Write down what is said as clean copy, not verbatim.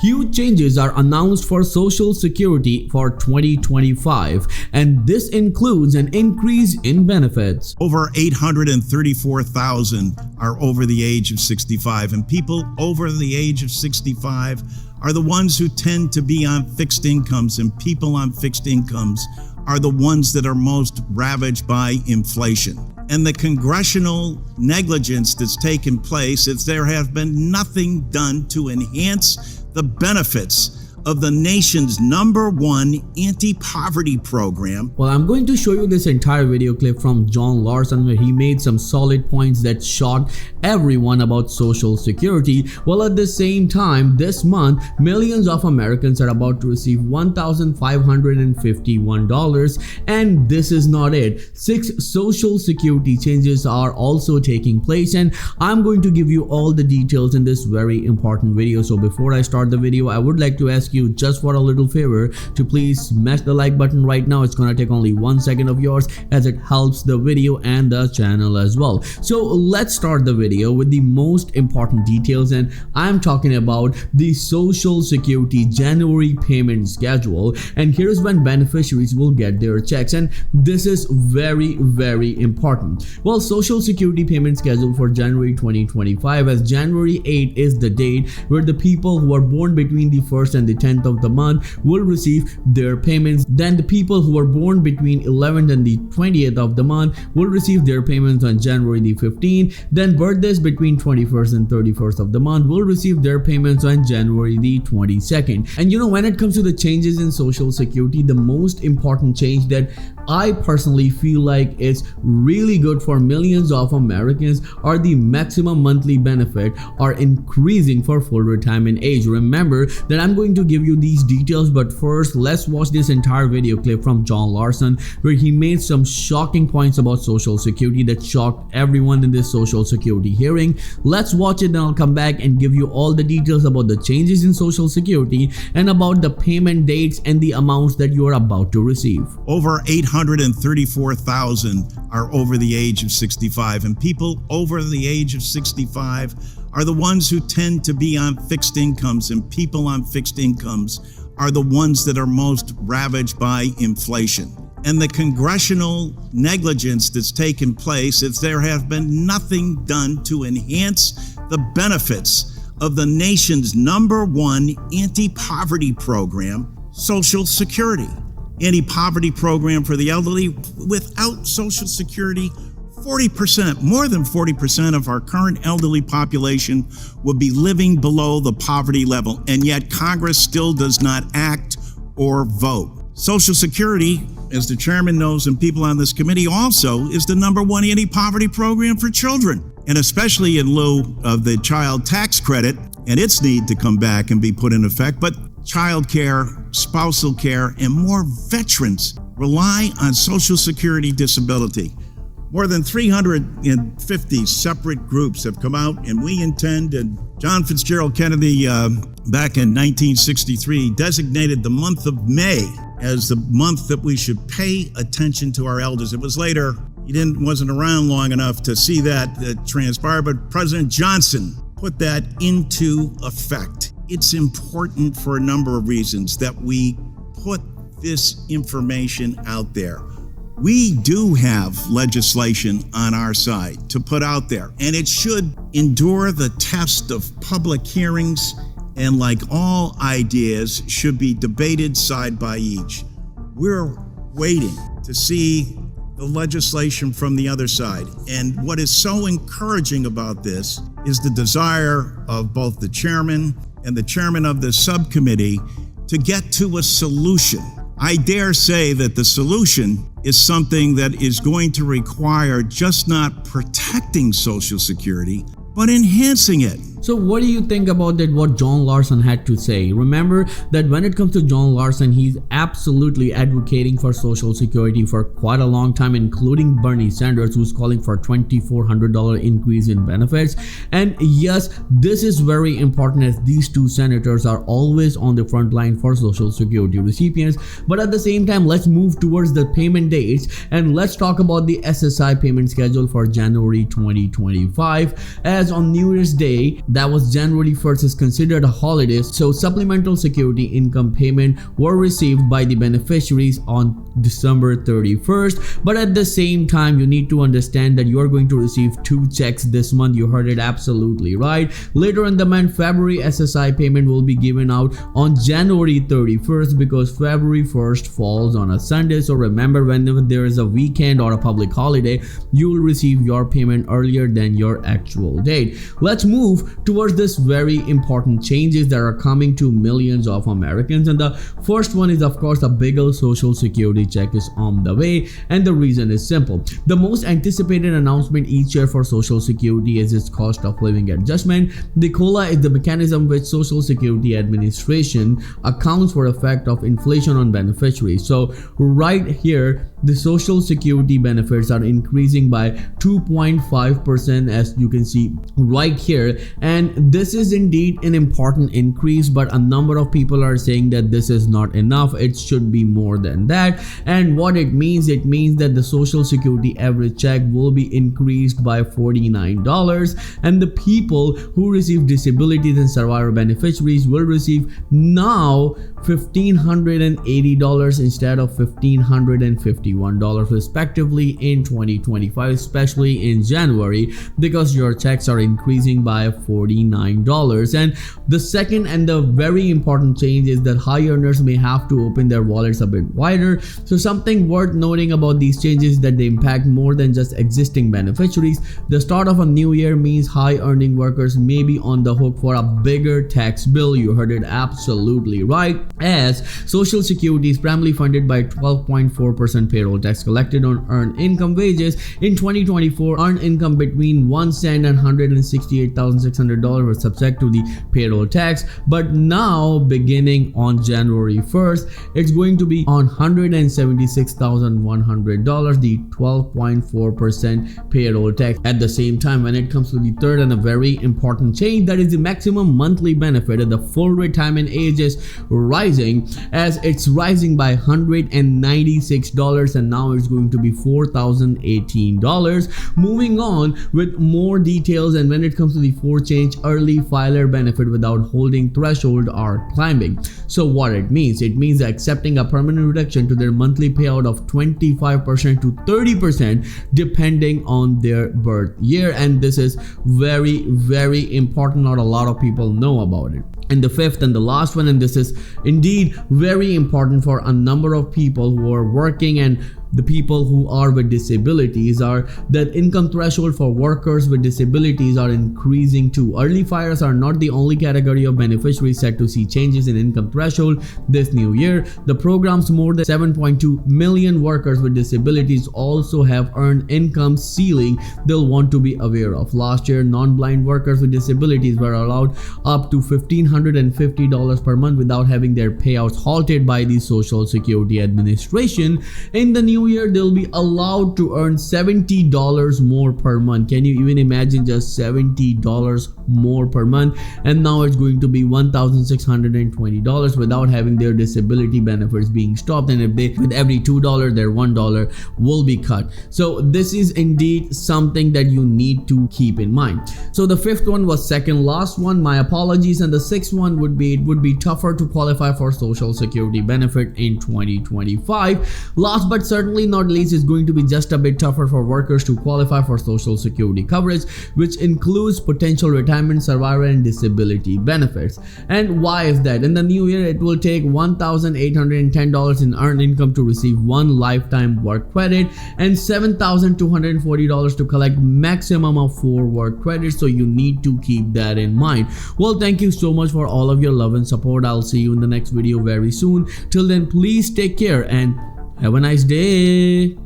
Huge changes are announced for Social Security for 2025, and this includes an increase in benefits. Over 834,000 are over the age of 65, and people over the age of 65 are the ones who tend to be on fixed incomes, and people on fixed incomes are the ones that are most ravaged by inflation. And the congressional negligence that's taken place is there has been nothing done to enhance the benefits of the nation's #1 anti-poverty program. Well, I'm going to show you this entire video clip from John Larson where he made some solid points that shocked everyone about Social Security. Well, at the same time, this month, millions of Americans are about to receive $1,551, and this is not it. 6 Social Security changes are also taking place, and I'm going to give you all the details in this very important video. So before I start the video, I would like to ask you just for a little favor to please smash the like button right now. It's gonna take only 1 second of yours, as it helps the video and the channel as well. So let's start the video with the most important details, and I'm talking about the Social Security January payment schedule. And here's when beneficiaries will get their checks, and this is very important. Well, Social Security payment schedule for January 2025, as January 8 is the date where the people who are born between the 1st and the 10th of the month will receive their payments. Then the people who are born between 11th and the 20th of the month will receive their payments on January the 15th. Then birthdays between 21st and 31st of the month will receive their payments on January the 22nd. And you know, when it comes to the changes in Social Security, the most important change that I personally feel like is really good for millions of Americans are the maximum monthly benefit are increasing for full retirement age. Remember that I'm going to give you these details, but first let's watch this entire video clip from John Larson where he made some shocking points about Social Security that shocked everyone in this Social Security hearing. Let's watch it, and I'll come back and give you all the details about the changes in Social Security and about the payment dates and the amounts that you are about to receive. Over 834,000 are over the age of 65, and people over the age of 65 are the ones who tend to be on fixed incomes, and people on fixed incomes are the ones that are most ravaged by inflation. And the congressional negligence that's taken place is there has been nothing done to enhance the benefits of the nation's #1 anti-poverty program, Social Security. Anti-poverty program for the elderly. Without Social Security, 40%, more than 40% of our current elderly population would be living below the poverty level, and yet Congress still does not act or vote. Social Security, as the chairman knows and people on this committee also, is the #1 anti-poverty program for children, and especially in lieu of the child tax credit and its need to come back and be put in effect. But child care, spousal care, and more veterans rely on Social Security disability. More than 350 separate groups have come out, and we intend, and John Fitzgerald Kennedy back in 1963 designated the month of May as the month that we should pay attention to our elders. It was later, he wasn't around long enough to see that transpire, but President Johnson put that into effect. It's important for a number of reasons that we put this information out there. We do have legislation on our side to put out there, and it should endure the test of public hearings, and like all ideas, should be debated side by each. We're waiting to see the legislation from the other side. And what is so encouraging about this is the desire of both the chairman and the chairman of the subcommittee to get to a solution. I dare say that the solution is something that is going to require just not protecting Social Security, but enhancing it. So what do you think about that, what John Larson had to say? Remember that when it comes to John Larson, he's absolutely advocating for Social Security for quite a long time, including Bernie Sanders, who's calling for a $2,400 increase in benefits. And yes, this is very important, as these two senators are always on the front line for Social Security recipients. But at the same time, let's move towards the payment dates, and let's talk about the SSI payment schedule for January 2025. As as on New Year's Day, that was January 1st, is considered a holiday, so supplemental security income payment were received by the beneficiaries on December 31st. But at the same time, you need to understand that you are going to receive 2 checks this month. You heard it absolutely right. Later in the month, February SSI payment will be given out on January 31st because February 1st falls on a Sunday. So remember, whenever there is a weekend or a public holiday, you will receive your payment earlier than your actual date. Let's move towards this very important changes that are coming to millions of Americans. And the first one is, of course, a bigger social security check is on the way. And the reason is simple. The most anticipated announcement each year for social security is its cost of living adjustment. The COLA is the mechanism which Social Security Administration accounts for effect of inflation on beneficiaries. So right here, the social security benefits are increasing by 2.5%, as you can see right here. And this is indeed an important increase, but a number of people are saying that this is not enough. It should be more than that. And what it means that the social security average check will be increased by $49, and the people who receive disabilities and survivor beneficiaries will receive now $1,580 instead of $1,551 respectively in 2025, especially in January, because your checks are increasing by $49. And the second and the very important change is that high earners may have to open their wallets a bit wider. So something worth noting about these changes is that they impact more than just existing beneficiaries. The start of a new year means high earning workers may be on the hook for a bigger tax bill. You heard it absolutely right, as Social Security is primarily funded by 12.4% payroll tax collected on earned income wages. In 2024, earned income between 1 cent and $168,600 was subject to the payroll tax, but now beginning on January 1st, it's going to be on $176,100, the 12.4% payroll tax. At the same time, when it comes to the third and a very important change, that is the maximum monthly benefit at the full retirement age is rising, as it's rising by $196, and now it's going to be $4,018. Moving on with more details, and when it comes to the fourth change, early filer benefit without holding threshold are climbing. So what it means that accepting a permanent reduction to their monthly payout of 25% to 30% depending on their birth year, and this is very, very important. Not a lot of people know about it. And the fifth and the last one, and this is indeed very important for a number of people who are working and the people who are with disabilities, are that income threshold for workers with disabilities are increasing too. Early filers are not the only category of beneficiaries set to see changes in income threshold this new year. The program's more than 7.2 million workers with disabilities also have earned income ceiling they'll want to be aware of. Last year, non-blind workers with disabilities were allowed up to $1,550 per month without having their payouts halted by the Social Security Administration. In the new year, they'll be allowed to earn $70 more per month. Can you even imagine, just $70 more per month? And now it's going to be $1,620 without having their disability benefits being stopped, and if they, with every $2, their $1 will be cut. So this is indeed something that you need to keep in mind. So the fifth one was second last one, my apologies, and the sixth one would be, it would be tougher to qualify for Social Security benefit in 2025. Last but certainly not least, is going to be just a bit tougher for workers to qualify for Social Security coverage, which includes potential retirement, survivor, and disability benefits. And why is that? In the new year, it will take $1,810 in earned income to receive one lifetime work credit and $7,240 to collect maximum of 4 work credits. So you need to keep that in mind. Well, thank you so much for all of your love and support. I'll see you in the next video very soon. Till then, please take care and have a nice day.